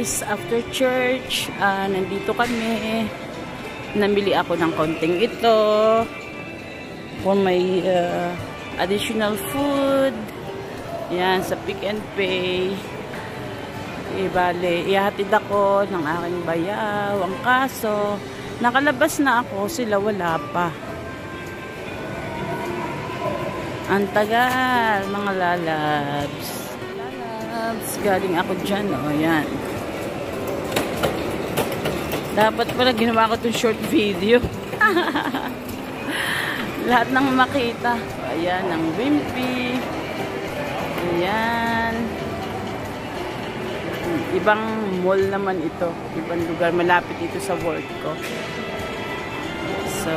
guys, after church, nandito kami. Namili ako ng konting ito for my additional food. Yan, sa Pick n Pay. Bale, ihatid ako ng aking bayaw. Ang kaso, nakalabas na ako, sila wala pa. Ang tagal, mga lalabs. Galing ako dyan, o yan. Dapat pala ginawa ko itong short video. Lahat ng makita. Ayan, ang Wimpy. Ayan. Ibang mall naman ito. Ibang lugar. Malapit ito sa work ko. So,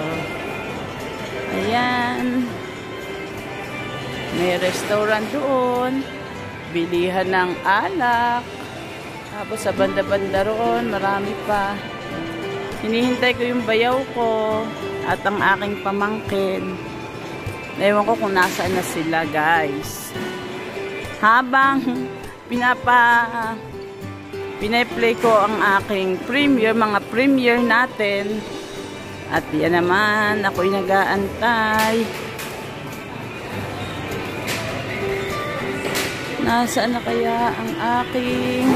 ayan. May restaurant doon. Bilihan ng alak. Tapos sa banda-banda roon, marami pa. Hinihintay ko yung bayaw ko at ang aking pamangkin. Ewan ko kung nasaan na sila, guys. Habang pinaplay ko ang aking premiere, mga premiere natin. At yan naman, ako'y nag-aantay. Nasaan na kaya ang aking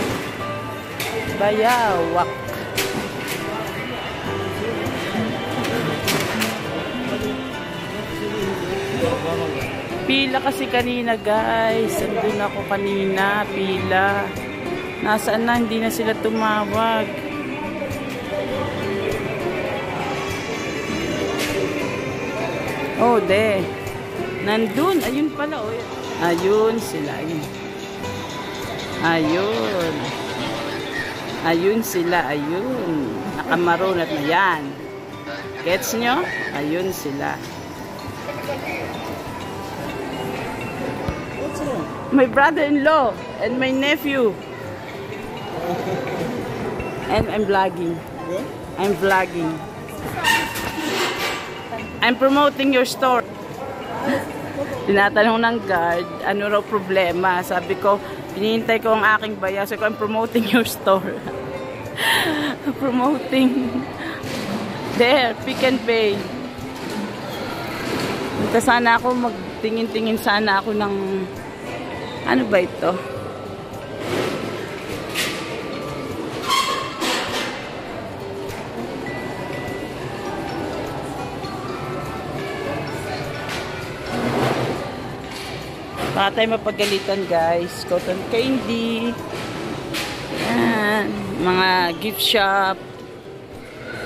bayawak? Pila kasi kanina, guys. Andun ako kanina, pila. Nasaan na, hindi na sila tumawag. Oh, de. Nandun, ayun pala, oh. Ayun sila, ayun. Ayun. Ayun sila, ayun. Nakamarunat na yan. Gets nyo? Ayun sila. My brother-in-law and my nephew. And I'm vlogging. I'm vlogging. I'm promoting your store. Tinatanong ng guard, ano raw problema? Sabi ko, pinihintay ko ang aking bayaw. Sabi ko, I'm promoting your store. Promoting. There, Pick n Pay. Punta sana ako, magtingin-tingin sana ako ng, ano ba ito? Baka tayo mapagalitan, guys. Cotton candy. Yan. Mga gift shop.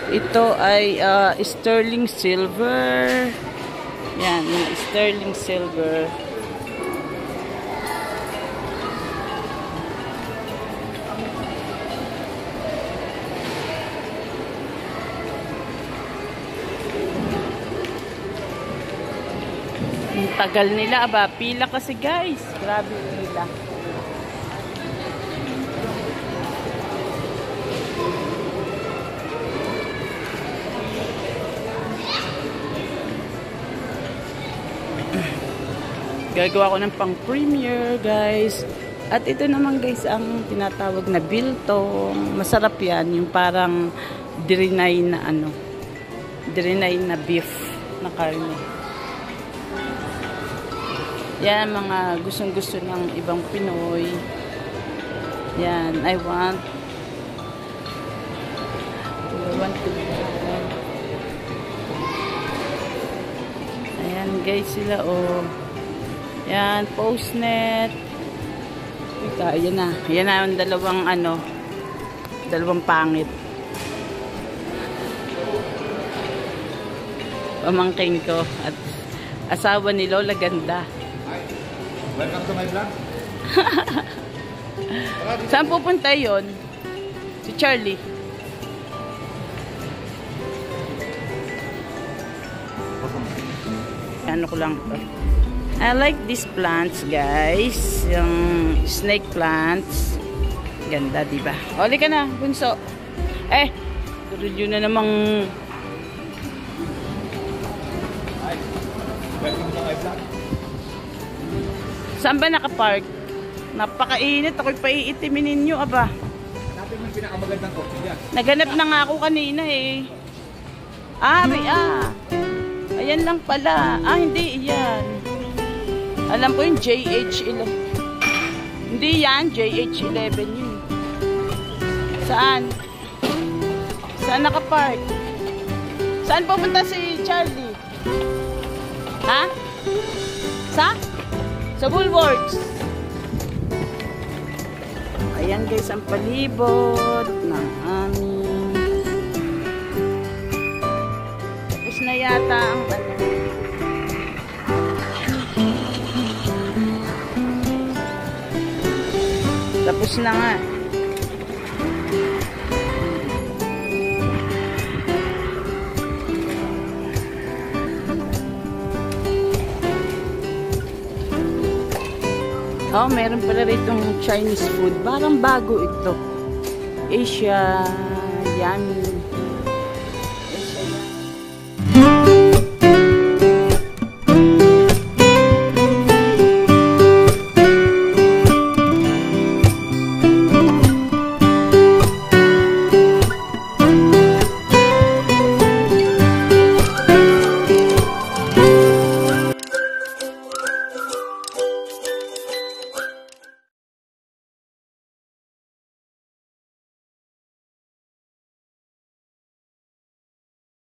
Ito ay sterling silver. Yan. Sterling silver. Ang tagal nila, aba, pila kasi, guys. Grabe pila. Gagawa ko ng pang-premiere, guys. At ito naman, guys, ang tinatawag na biltong. Masarap yan, yung parang dirinay na ano. Dirinay na beef na karne. Yan, mga gustong-gusto ng ibang Pinoy. Yan, I want to ayan, guys, sila, oh. Yan, Postnet. Ayan na. Ayan na yung dalawang, ano, dalawang pangit. Pamangking ko. At asawa ni Lola Ganda. Welcome to my vlog. Saan pupunta yun? Si Charlie. Ano ko lang to. I like these plants, guys. Yung snake plants. Ganda, diba? Oli ka na, bunso. Tuloy yun na namang... Welcome to my vlog. Saan ba nakapark? Napakainit. Ako'y paiitimin ninyo, aba. Ate mo yung pinakamagandang coffee dyan. Naganap na nga ako kanina eh. Ayan lang pala. Hindi iyan. Alam ko yung JH11. Hindi yan, JH11 yun. Saan? Saan nakapark? Saan pupunta si Charlie? Ha? Sa Woolworths. Ayan guys, ang palibot ng aming. Tapos na yata ang ano. Tapos na nga. Oh, meron pala itong Chinese food. Parang bago ito. Asia, yummy.